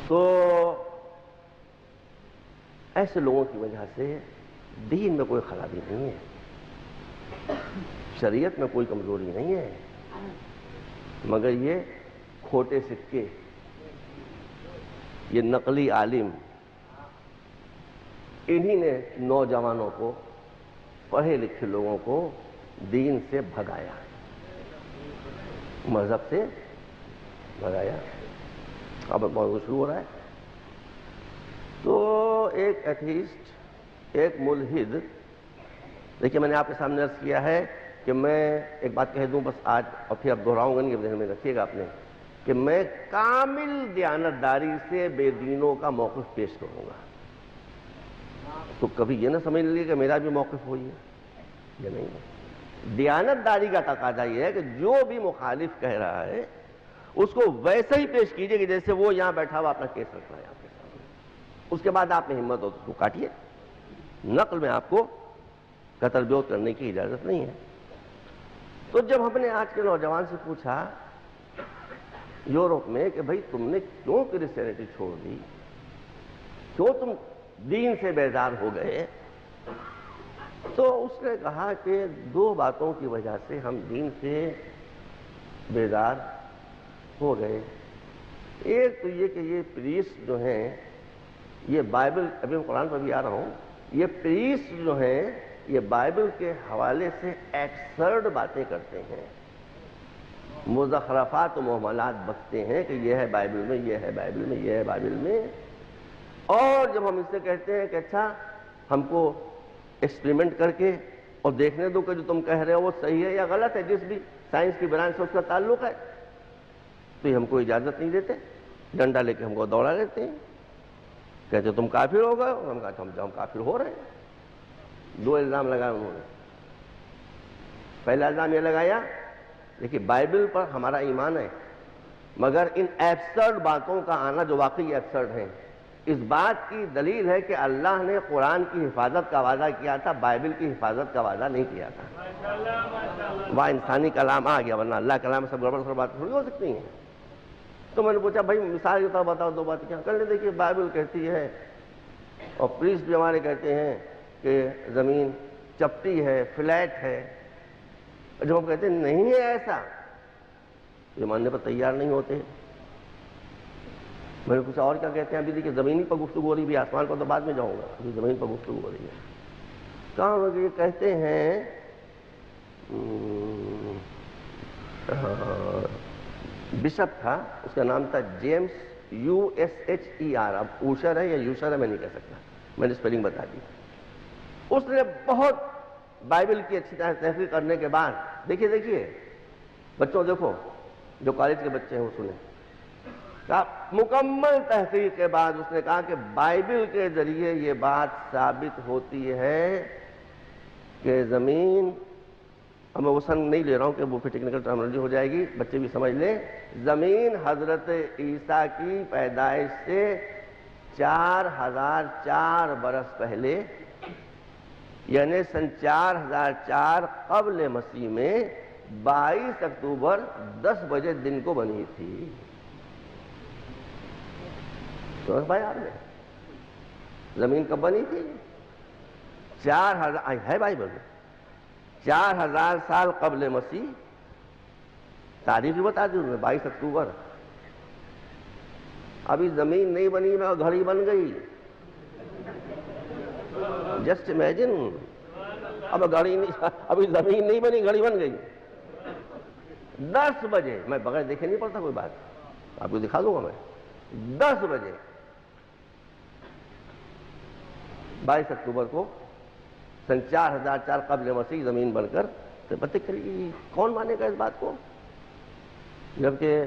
تو ایسے لوگوں کی وجہ سے دین میں کوئی خرابی نہیں ہے، شریعت میں کوئی کمزوری نہیں ہے، مگر یہ کھوٹے سکے، یہ نقلی عالم، انہی نے نوجوانوں کو، پڑھے لکھے لوگوں کو دین سے بھگایا، مذہب سے بھگایا۔ اب موضوع شروع ہو رہا ہے۔ تو ایک ایتھیسٹ، ایک ملحد، دیکھیے میں نے آپ کے سامنے عرض کیا ہے کہ میں ایک بات کہہ دوں بس آج، اور پھر اب دہراؤں گا نہیں، ذہن میں رکھیے گا آپ نے، کہ میں کامل دیانتداری سے بے دینوں کا موقف پیش کروں گا۔ تو کبھی یہ نہ سمجھ لیجیے کہ میرا بھی موقف ہوئی ہے، یہ نہیں ہے۔ دیانتداری کا تقاضا یہ ہے کہ جو بھی مخالف کہہ رہا ہے اس کو ویسے ہی پیش کیجئے کہ جیسے وہ یہاں بیٹھا ہوا اپنا کیس رکھ رہا ہے آپ کے سامنے۔ اس کے بعد آپ میں ہمت ہو تو اس کو کاٹیے، نقل میں آپ کو قتل بیوت کرنے کی اجازت نہیں ہے۔ تو جب ہم نے آج کے نوجوان سے پوچھا یورپ میں کہ بھئی تم نے کیوں کرسچینٹی چھوڑ دی، کیوں تم دین سے بیزار ہو گئے، تو اس نے کہا کہ دو باتوں کی وجہ سے ہم دین سے بیزار ہو گئے۔ ایک تو یہ کہ یہ پریسٹ جو ہیں، یہ بائبل، ابھی میں قرآن پر بھی آ رہا ہوں، یہ پریسٹ جو ہیں یہ بائبل کے حوالے سے ایبسرڈ باتیں کرتے ہیں، مزخرفات و محملات بکتے ہیں کہ یہ ہے بائبل میں، یہ ہے بائبل میں، یہ ہے بائبل میں۔ اور جب ہم اس سے کہتے ہیں کہ اچھا ہم کو ایکسپریمنٹ کر کے اور دیکھنے دو کہ جو تم کہہ رہے ہو وہ صحیح ہے یا غلط ہے، جس بھی سائنس کی برانچ سے اس کا تعلق ہے، تو یہ ہم کو اجازت نہیں دیتے، ڈنڈا لے کے ہم کو دوڑا لیتے ہیں، کہتے تم کافر ہو گئے، ہم کہتے ہم کافر ہو رہے ہیں۔ دو الزام لگائے انہوں نے۔ پہلا الزام یہ لگایا دیکھیے بائبل پر ہمارا ایمان ہے، مگر ان ایبسرڈ باتوں کا آنا جو واقعی ایبسرڈ ہیں، اس بات کی دلیل ہے کہ اللہ نے قرآن کی حفاظت کا وعدہ کیا تھا، بائبل کی حفاظت کا وعدہ نہیں کیا تھا۔ وہاں انسانی کلام آ گیا، ورنہ اللہ کلام سب گڑبڑ سب باتیں تھوڑی ہو سکتی ہیں۔ تو میں نے پوچھا بھائی مثال کے طور بتاؤ، دو باتیں کیا کر لیں؟ دیکھیے بائبل کہتی ہے اور پریسٹ بھی ہمارے کہتے ہیں کہ زمین چپٹی ہے، فلیٹ ہے، اور جب ہم کہتے ہیں نہیں ہے ایسا، یہ ماننے پر تیار نہیں ہوتے۔ میں نے پوچھا اور کیا کہتے ہیں؟ ابھی دیکھیے زمین پر گفتگو ہو رہی بھی، آسمان پر تو بعد میں جاؤں گا، ابھی زمین پر گفتگو ہو رہی ہے۔ کہاں یہ کہتے ہیں بشپ تھا، اس کا نام تھا جیمس USHER، اب اوشر ہے یا یوشر ہے میں نہیں کہہ سکتا، میں نے اسپیلنگ بتا دی۔ اس نے بہت بائبل کی اچھی طرح تحقیق کرنے کے بعد، دیکھیے بچوں دیکھو، جو کالج کے بچے ہیں وہ سنیں، مکمل تحقیق کے بعد اس نے کہا کہ بائبل کے ذریعے یہ بات ثابت ہوتی ہے کہ زمین، اب میں وہ سن نہیں لے رہا ہوں کہ وہ پھر ٹیکنیکل ٹرمنالوجی ہو جائے گی، بچے بھی سمجھ لیں، زمین حضرت عیسیٰ کی پیدائش سے 4004 برس پہلے، یعنی سن 4004 قبل مسیح میں 22 اکتوبر 10 بجے دن کو بنی تھی۔ سمجھ پائے آپ نے زمین کب بنی تھی؟ 4000 ہے بائبل میں، 4000 سال قبل مسیح، تاریخ بتا دی انہوں نے 22 اکتوبر۔ ابھی زمین نہیں بنی میں گھڑی بن گئی، جسٹ امیجن، اب گھڑی نہیں، ابھی زمین نہیں بنی گھڑی بن گئی 10 بجے، میں بغیر دیکھے نہیں پڑتا کوئی بات، آپ کو دکھا دوں گا میں، 10 بجے 22 اکتوبر کو سن 4004 قبل مسیح زمین بن کر، تو پتہ کریے کون مانے گا اس بات کو؟ جبکہ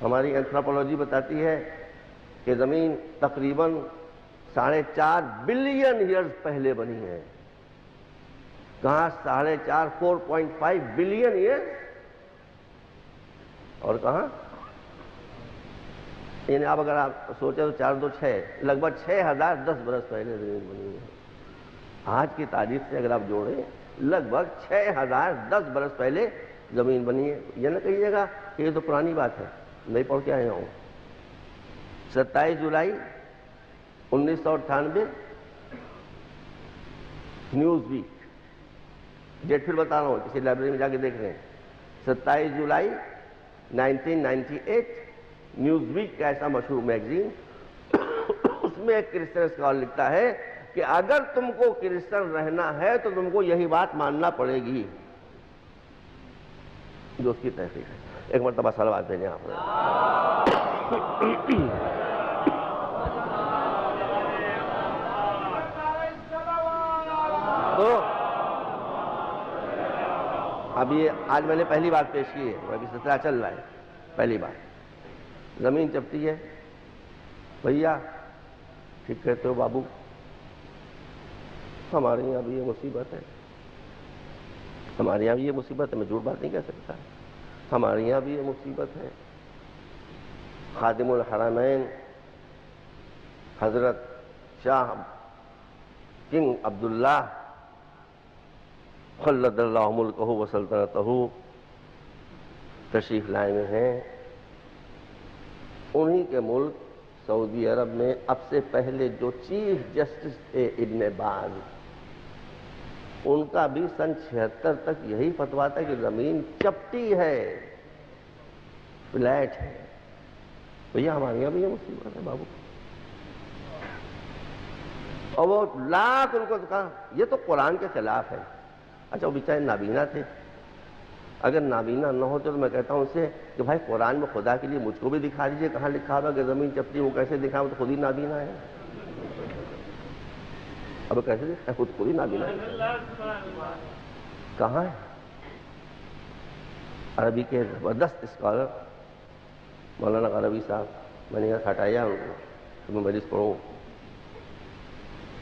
ہماری اینتھروپولوجی بتاتی ہے کہ زمین تقریباً 4.5 بلین ایئرز پہلے بنی ہے۔ کہاں 4.5 4.5 بلین ایئرز، اور کہاں یعنی اب اگر آپ سوچیں تو 4 2 6، لگ بھگ 6010 برس پہلے زمین بنی ہے۔ آج کی تاریخ سے اگر آپ جوڑیں لگ بھگ 6010 برس پہلے زمین بنی ہے۔ یہ نہ کہیے گا کہ یہ تو پرانی بات ہے، نہیں پڑھ کے آیا ہوں۔ 27 جولائی 1998 نیوز ویک، ڈیٹ پھر بتا رہا ہوں، کسی لائبریری میں جا کے دیکھ رہے ہیں۔ 27 جولائی 1998 نیوز ویک کا ایسا مشہور میگزین، اس میں ایک کرسچن اسکالر لکھتا ہے کہ اگر تم کو کرسچن رہنا ہے تو تم کو یہی بات ماننا پڑے گی، جو اس کی تحقیق ہے۔ ایک مرتبہ صلوات بھیجیں آپ۔ تو اب یہ آج میں نے پہلی بات پیش کی ہے، ابھی سلسلہ چل رہا ہے۔ پہلی بات، زمین چپٹی ہے بھیا، ٹھیک کہتے ہو بابو، ہمارے یہاں بھی یہ مصیبت ہے، ہمارے یہاں بھی یہ مصیبت ہے، میں جھوٹ بات نہیں کہہ سکتا، ہمارے یہاں بھی یہ مصیبت ہے۔ خادم الحرمین حضرت شاہ کنگ عبداللہ خلد اللہ ملکہ و سلطنتہ تشریف لائے ہوئے ہیں۔ انہی کے ملک سعودی عرب میں اب سے پہلے جو چیف جسٹس تھے ابن باز، ان کا بھی سن 76 تک یہی فتویٰ تھا کہ زمین چپٹی ہے، فلیٹ ہے۔ بھیا ہمارے یہاں بھی یہ مصیبت ہے بابو، اور وہ لاکھ ان کو کہا یہ تو قرآن کے خلاف ہے۔ اچھا وہ بیچارے نابینا تھے، اگر نابینا نہ ہوتے تو میں کہتا ہوں ان سے کہ بھائی قرآن میں خدا کے لیے مجھ کو بھی دکھا دیجئے کہاں لکھا ہوگا کہ زمین چپٹی، وہ کیسے دکھا، وہ تو خود ہی نابینا ہے۔ اب کیسے دکھا، خود ہی نابینا ہے، کہاں ہے؟ عربی کے زبردست اسکالر مولانا غربی صاحب، میں نے یہاں ہٹایا ان کو کہ میں مجلس پڑھوں،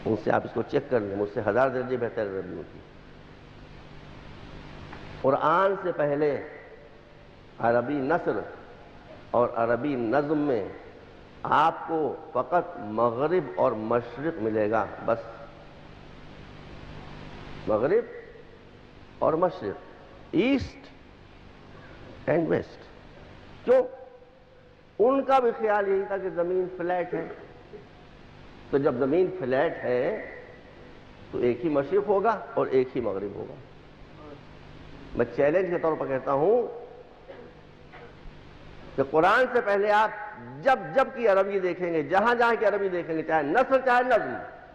ان سے آپ اس کو چیک کر لیں، مجھ سے 1000 درجے بہتر عربی ہوتی۔ قرآن سے پہلے عربی نثر اور عربی نظم میں آپ کو فقط مغرب اور مشرق ملے گا، بس مغرب اور مشرق، ایسٹ اینڈ ویسٹ۔ کیوں؟ ان کا بھی خیال یہی تھا کہ زمین فلیٹ ہے، تو جب زمین فلیٹ ہے تو ایک ہی مشرق ہوگا اور ایک ہی مغرب ہوگا۔ میں چیلنج کے طور پر کہتا ہوں کہ قرآن سے پہلے آپ جب کی عربی دیکھیں گے، جہاں کی عربی دیکھیں گے، چاہے نثر چاہے نظم،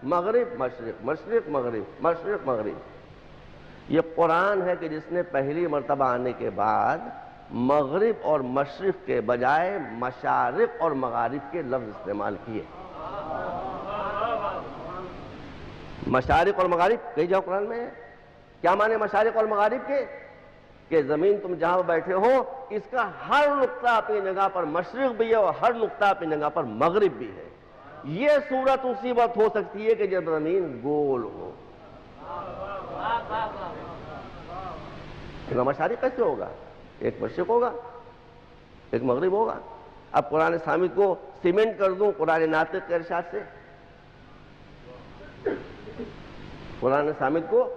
مغرب مشرق، مشرق مغرب، مشرق مغرب۔ یہ قرآن ہے کہ جس نے پہلی مرتبہ آنے کے بعد مغرب اور مشرق کے بجائے مشارق اور مغارب کے لفظ استعمال کیے۔ مشارق اور مغارب کئی جگہ قرآن میں ہے۔ کیا معنی مشارق اور مغارب کے؟ کہ زمین تم جہاں بیٹھے ہو اس کا ہر نقطہ اپنی جگہ پر مشرق بھی ہے اور ہر نقطہ اپنی جگہ پر مغرب بھی ہے۔ یہ صورت اسی وقت ہو سکتی ہے کہ جب زمین گول ہو۔ مشارق کیسے ہوگا؟ ایک مشرق ہوگا ایک مغرب ہوگا۔ اب قرآن ثابت کو سیمنٹ کر دوں قرآن ناطق کے ارشاد سے، قرآن ثابت کو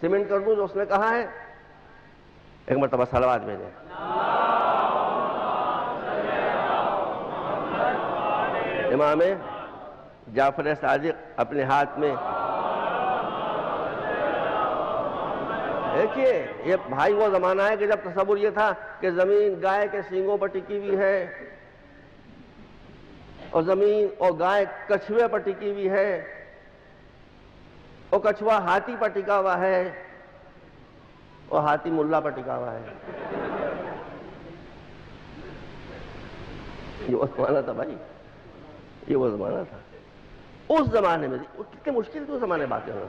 سیمنٹ کر دوں جو اس نے کہا ہے۔ ایک مرتبہ صلوات بھیجیں۔ امام جعفر صادق اپنے ہاتھ میں، دیکھیے یہ بھائی وہ زمانہ ہے کہ جب تصور یہ تھا کہ زمین گائے کے سینگوں پر ٹکی ہوئی ہے اور زمین اور گائے کچھوے پر ٹکی ہوئی ہے اور کچھوا ہاتھی پر ٹکا ہوا ہے اور ہاتھی ملا پر ٹکا ہوا ہے۔ یہ وہ زمانہ تھا بھائی، یہ وہ زمانہ تھا۔ اس زمانے میں کتنے مشکل تھے اس زمانے بات کرنا۔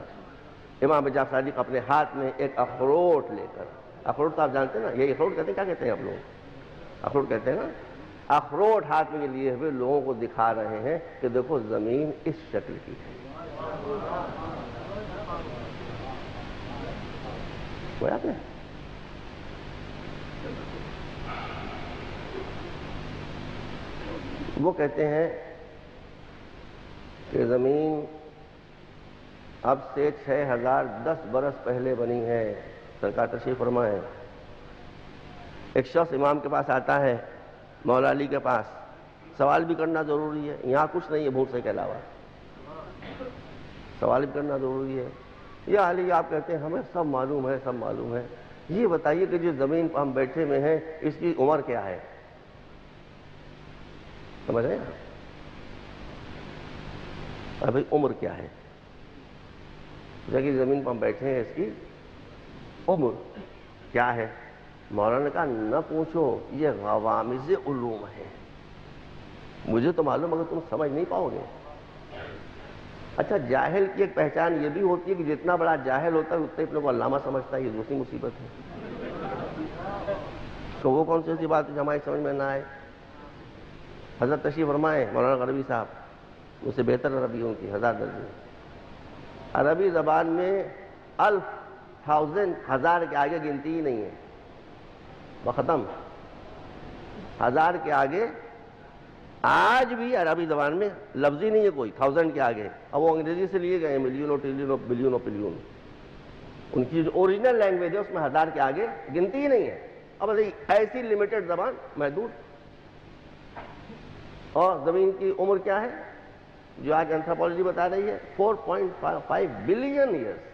امام جعفر صادق اپنے ہاتھ میں ایک اخروٹ لے کر، اخروٹ تو آپ جانتے ہیں نا، یہ اخروٹ کہتے ہیں، کیا کہتے ہیں آپ لوگ؟ اخروٹ کہتے ہیں نا۔ اخروٹ ہاتھ میں لیے ہوئے لوگوں کو دکھا رہے ہیں کہ دیکھو زمین اس شکل کی ہے۔ وہ کہتے ہیں کہ زمین اب سے 6010 برس پہلے بنی ہے۔ سرکار تشریف فرمائیں ایک شخص امام کے پاس آتا ہے، مولا علی کے پاس، سوال بھی کرنا ضروری ہے، یہاں کچھ نہیں ہے بھوسے کے علاوہ، سوال بھی کرنا ضروری ہے۔ یا علی آپ کہتے ہیں ہمیں سب معلوم ہے، سب معلوم ہے، یہ بتائیے کہ جس زمین پر ہم بیٹھے ہوئے ہیں اس کی عمر کیا ہے؟ سمجھ رہے ہیں؟ ابھی عمر کیا ہے؟ جگہ زمین پر ہم بیٹھے ہیں اس کی عمر کیا ہے؟ مولانا نے کہا نہ پوچھو، یہ غوامض علوم ہے، مجھے تو معلوم اگر تم سمجھ نہیں پاؤ گے۔ اچھا، جاہل کی ایک پہچان یہ بھی ہوتی ہے کہ جتنا بڑا جاہل ہوتا ہے اتنے اپنے کو علامہ سمجھتا ہے، یہ دوسری مصیبت ہے۔ تو وہ کون سی بات ہے جو ہماری سمجھ میں نہ آئے؟ حضرت تشریف فرمائے مولانا غربی صاحب، اس سے بہتر عربی ان کی 1000 درجے۔ عربی زبان میں الف، تھاؤزینڈ، ہزار کے آگے گنتی ہی نہیں ہے، ختم۔ ہزار کے آگے آج بھی عربی زبان میں لفظ ہی نہیں ہے کوئی، تھاؤزینڈ کے آگے۔ اب وہ انگریزی سے لیے گئے ملین اور ٹریلین اور بلین اور پلیون، ان کی جو اوریجنل لینگویج ہے اس میں ہزار کے آگے گنتی ہی نہیں ہے۔ اب ایسی لمیٹڈ زبان، محدود۔ اور زمین کی عمر کیا ہے جو آج اینتھروپولوجی بتا رہی ہے؟ 4.5 بلین ایئرس۔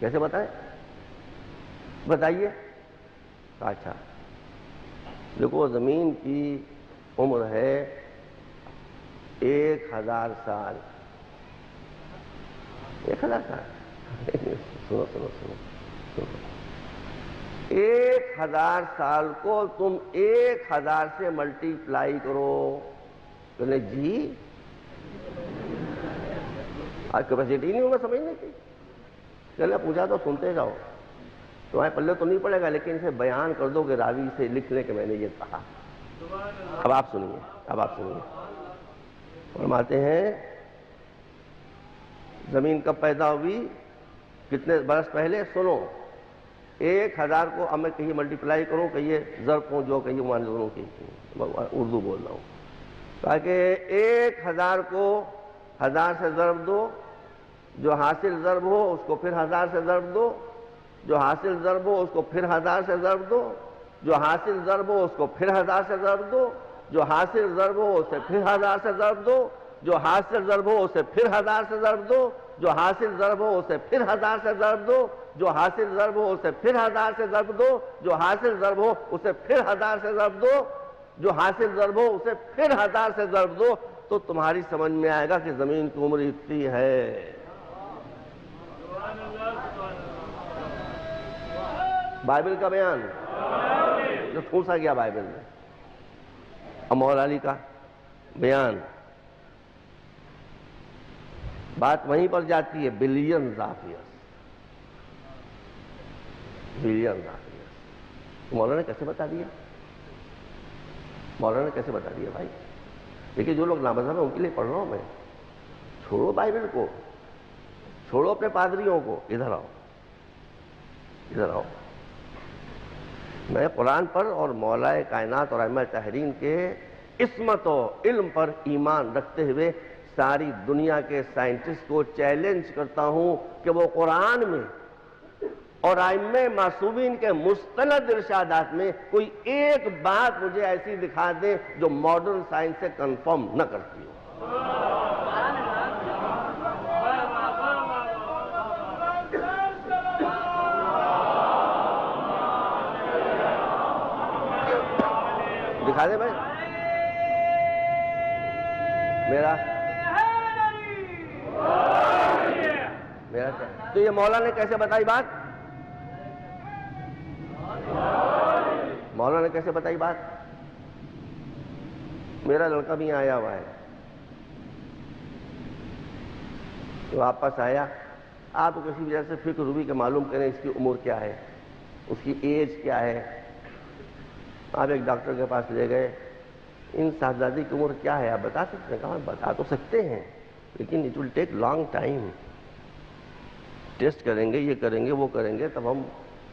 کیسے بتائیں؟ بتائیے۔ اچھا دیکھو، زمین کی عمر ہے 1000 سال۔ 1000 سال سنو سنو سنو، 1000 سال کو تم 1000 سے ملٹی پلائی کرو۔ کہ جی آج کیپیسٹی نہیں ہوگا سمجھنے کی؟ چلے پوچھا تو سنتے جاؤ، تمہارے پلے تو نہیں پڑے گا، لیکن اسے بیان کر دو کہ راوی سے لکھ لیں کہ میں نے یہ کہا۔ اب آپ سنیے، اب آپ سنیے، فرماتے ہیں زمین کب پیدا ہوئی، کتنے برس پہلے؟ سنو، 1000 کو اب میں کہیں ملٹی پلائی کروں، کہیے ضرب ہوں، جو کہیے مانزروں کی، اردو بول رہا ہوں، تاکہ 1000 کو 1000 سے ضرب دو، جو حاصل ضرب ہو اس کو پھر 1000 سے ضرب دو، جو حاصل ضرب ہو اس کو پھر 1000 سے ضرب دو، جو حاصل ضرب ہو اس کو پھر 1000 سے ضرب دو، جو حاصل ضرب ہو اسے پھر 1000 سے ضرب دو، جو حاصل ضرب ہو اسے پھر 1000 سے ضرب دو، جو حاصل ضرب ہو اسے پھر 1000 سے ضرب دو، جو حاصل ضرب ہو اسے پھر 1000 سے ضرب دو، جو حاصل ضرب ہو اسے پھر 1000 سے ضرب دو، جو حاصل ضرب ہو اسے پھر 1000 سے ضرب دو، تو تمہاری سمجھ میں آئے گا کہ زمین کی عمر اتنی ہے۔ بائبل کا بیان جو پوچھا گیا بائبل میں، اور مولا علی کا بیان، بات وہیں پر جاتی ہے، billions of years, billions of years. مولانا نے کیسے بتا دیا؟ مولانا نے کیسے بتا دیا بھائی؟ دیکھیے، جو لوگ نامذہب ہیں ان کے لیے پڑھ رہا ہوں میں، چھوڑو بائبل کو، چھوڑو اپنے پادریوں کو، ادھر آؤ، ادھر آؤ۔ میں قرآن پر اور مولا کائنات اور ائمہ تحرین کے عصمت و علم پر ایمان رکھتے ہوئے ساری دنیا کے سائنٹسٹ کو چیلنج کرتا ہوں کہ وہ قرآن میں اور ائمہ معصومین کے مستند ارشادات میں کوئی ایک بات مجھے ایسی دکھا دیں جو ماڈرن سائنس سے کنفرم نہ کرتی ہو۔ دکھا دیں بھائی میرا تو یہ مولا نے کیسے بتائی بات؟ مولا نے کیسے بتائی بات؟ میرا لڑکا بھی آیا ہوا ہے، تو واپس آیا، آپ کو کسی وجہ سے فکر ہوئی کہ معلوم کریں اس کی عمر کیا ہے، اس کی ایج کیا ہے۔ آپ ایک ڈاکٹر کے پاس لے گئے، ان صاحبزادی کی عمر کیا ہے آپ بتا سکتے ہیں؟ کہا بتا تو سکتے ہیں لیکن it will take long time, test کریں گے، یہ کریں گے، وہ کریں گے، تب ہم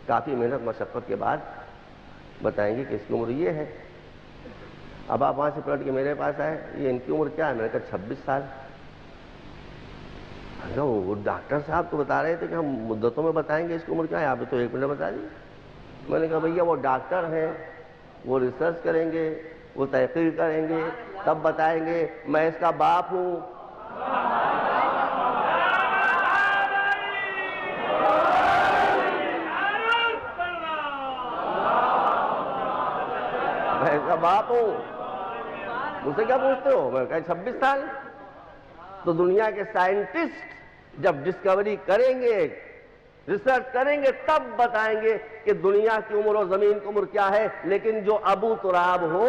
کافی محنت مشقت کے بعد بتائیں گے کہ اس کی عمر یہ ہے۔ اب آپ وہاں سے پلٹ کے میرے پاس آئے، یہ ان کی عمر کیا ہے؟ میں نے کہا 26 سال۔ وہ ڈاکٹر صاحب تو بتا رہے تھے کہ ہم مدتوں میں بتائیں گے اس کی عمر کیا ہے، آپ نے تو 1 منٹ بتا دی۔ میں نے کہا بھیا وہ ڈاکٹر ہیں، وہ ریسرچ کریں گے، وہ تحقیق کریں گے، تب بتائیں گے، میں اس کا باپ ہوں۔ میں اس کا باپ ہوں، مجھ سے کیا پوچھتے ہو؟ میں کہا 26 سال۔ تو دنیا کے سائنٹسٹ جب ڈسکوری کریں گے، ریسرچ کریں گے، تب بتائیں گے کہ دنیا کی عمر اور زمین کی عمر کیا ہے، لیکن جو ابو تراب ہو